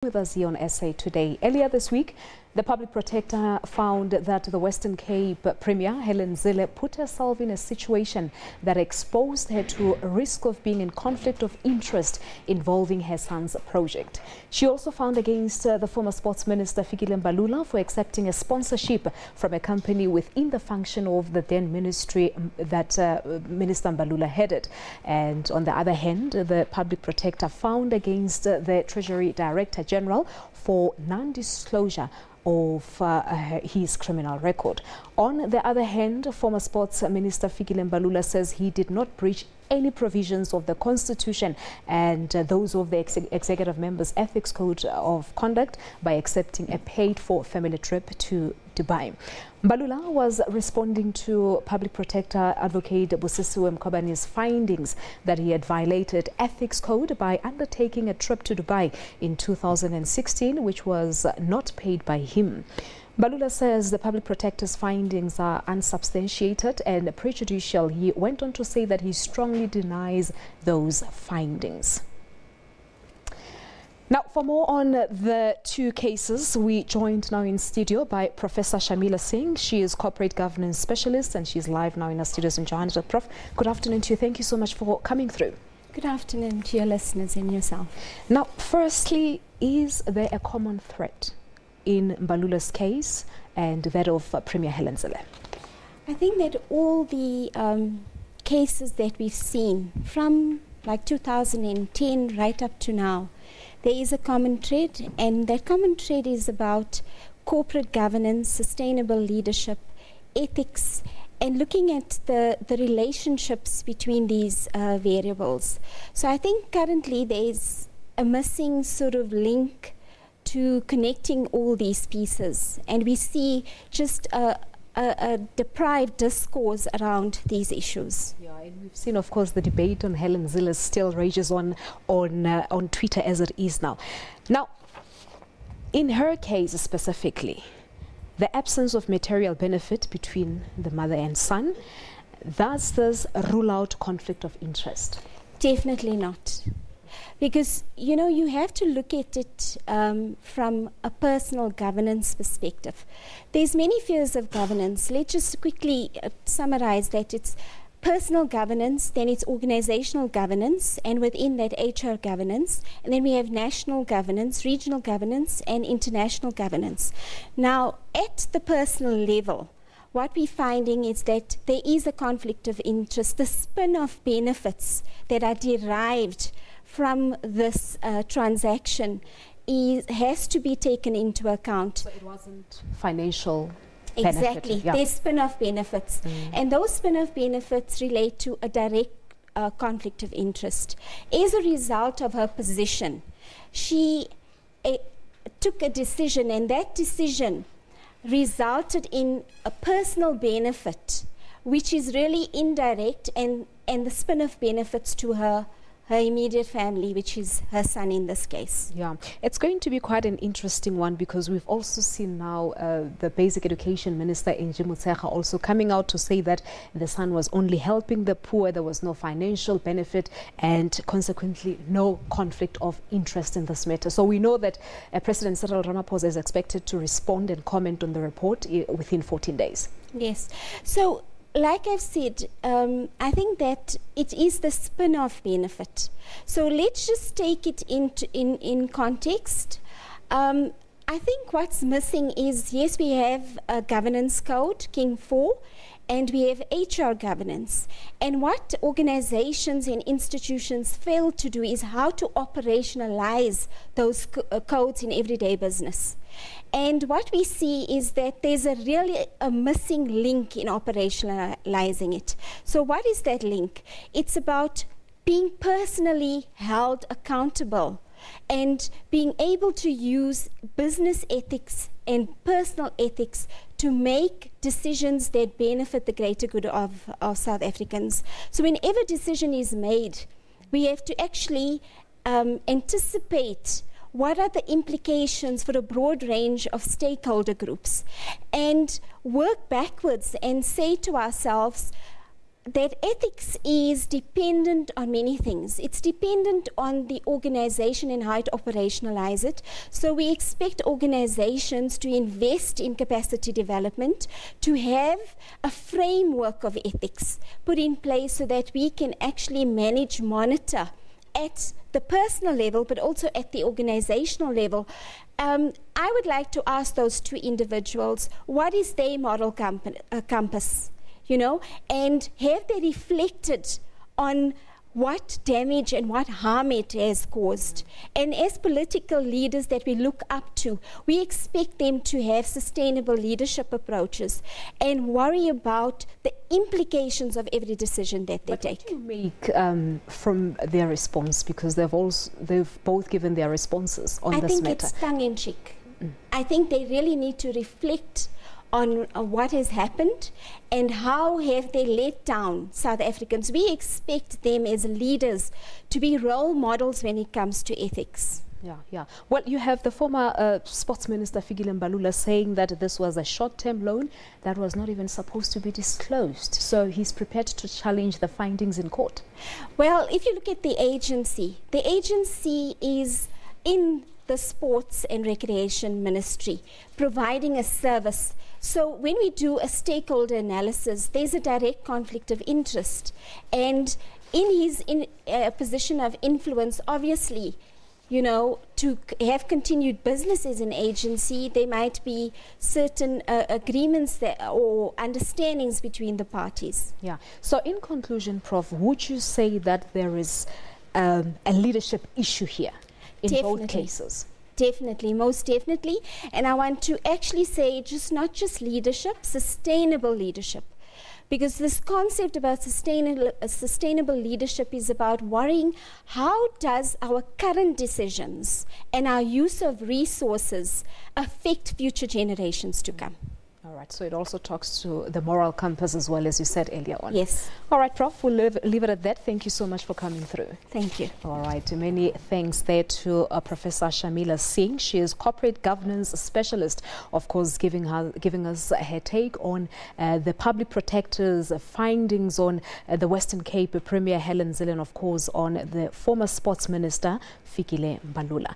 With us here on SA Today. Earlier this week, the Public Protector found that the Western Cape Premier, Helen Zille, put herself in a situation that exposed her to a risk of being in conflict of interest involving her son's project. She also found against the former Sports Minister Fikile Mbalula for accepting a sponsorship from a company within the function of the then ministry that Minister Mbalula headed. And on the other hand, the Public Protector found against the Treasury Director General for non-disclosure of his criminal record. On the other hand, former Sports Minister Fikile Mbalula says he did not breach any provisions of the Constitution and those of the Executive Members' Ethics Code of Conduct by accepting a paid-for family trip to Dubai. Mbalula was responding to Public Protector Advocate Busisiwe Mkhwebani's findings that he had violated Ethics Code by undertaking a trip to Dubai in 2016, which was not paid by him. Mbalula says the Public Protector's findings are unsubstantiated and prejudicial. He went on to say that he strongly denies those findings. Now, for more on the two cases, we joined now in studio by Professor Shamila Singh. She is Corporate Governance Specialist and she's live now in our studios in Johannesburg. Prof, good afternoon to you. Thank you so much for coming through. Good afternoon to your listeners and yourself. Now, firstly, is there a common threat in Mbalula's case and that of Premier Helen Zille? I think that all the cases that we've seen from like 2010 right up to now, there is a common thread, and that common thread is about corporate governance, sustainable leadership, ethics, and looking at the relationships between these variables. So I think currently there is a missing sort of link to connecting all these pieces, and we see just a deprived discourse around these issues. Yeah, and we've seen, of course, the debate on Helen Zille still rages on Twitter as it is now. Now, in her case specifically, the absence of material benefit between the mother and son, does this rule out conflict of interest? Definitely not. Because, you know, you have to look at it from a personal governance perspective. There's many spheres of governance. Let's just quickly summarize that. It's personal governance, then it's organizational governance, and within that HR governance, and then we have national governance, regional governance, and international governance. Now, at the personal level, what we're finding is that there is a conflict of interest. The spin-off benefits that are derived from this transaction has to be taken into account. So it wasn't financial Exactly. benefit. Yeah. There's spin-off benefits. And those spin-off benefits relate to a direct conflict of interest. As a result of her position, she took a decision, and that decision resulted in a personal benefit, which is really indirect, and the spin-off benefits to her immediate family, which is her son in this case. Yeah, it's going to be quite an interesting one, because we've also seen now the Basic Education Minister, Angie Motshekga, also coming out to say that the son was only helping the poor, there was no financial benefit, and consequently no conflict of interest in this matter. So we know that President Cyril Ramaphosa is expected to respond and comment on the report within 14 days. Yes. So, like I've said, I think that it is the spin-off benefit. So let's just take it in context. I think what's missing is, yes, we have a governance code, King 4, and we have HR governance. And what organizations and institutions fail to do is how to operationalize those codes in everyday business. And what we see is that there's really a missing link in operationalizing it. So what is that link? It's about being personally held accountable and being able to use business ethics and personal ethics to make decisions that benefit the greater good of South Africans. So whenever a decision is made, we have to actually anticipate what are the implications for a broad range of stakeholder groups and work backwards and say to ourselves, that ethics is dependent on many things. It's dependent on the organization and how it operationalizes it. So we expect organizations to invest in capacity development, to have a framework of ethics put in place so that we can actually manage, monitor at the personal level, but also at the organizational level. I would like to ask those two individuals, what is their moral compass? You know, and have they reflected on what damage and what harm it has caused? And as political leaders that we look up to, we expect them to have sustainable leadership approaches and worry about the implications of every decision that they take. What do you make from their response? Because they've both given their responses on this matter. I think it's tongue-in-cheek. I think they really need to reflect on what has happened and how have they let down South Africans. We expect them as leaders to be role models when it comes to ethics. Yeah. Well, you have the former Sports Minister Fikile Mbalula saying that this was a short-term loan that was not even supposed to be disclosed. So he's prepared to challenge the findings in court. Well, if you look at the agency is in the Sports and Recreation Ministry, providing a service. So when we do a stakeholder analysis, there's a direct conflict of interest. And in a position of influence, obviously, you know, to have continued business as an agency, there might be certain agreements or understandings between the parties. Yeah. So in conclusion, Prof, would you say that there is a leadership issue here? In both cases? Definitely, most definitely. And I want to actually say not just leadership, sustainable leadership. Because this concept about sustainable leadership is about worrying how does our current decisions and our use of resources affect future generations to come. All right, so it also talks to the moral compass as well, as you said earlier on. Yes. All right, Prof, we'll leave it at that. Thank you so much for coming through. Thank you. All right, many thanks there to Professor Shamila Singh. She is corporate governance specialist, of course, giving us her take on the public protector's findings on the Western Cape Premier Helen Zille, and of course on the former sports minister Fikile Mbalula.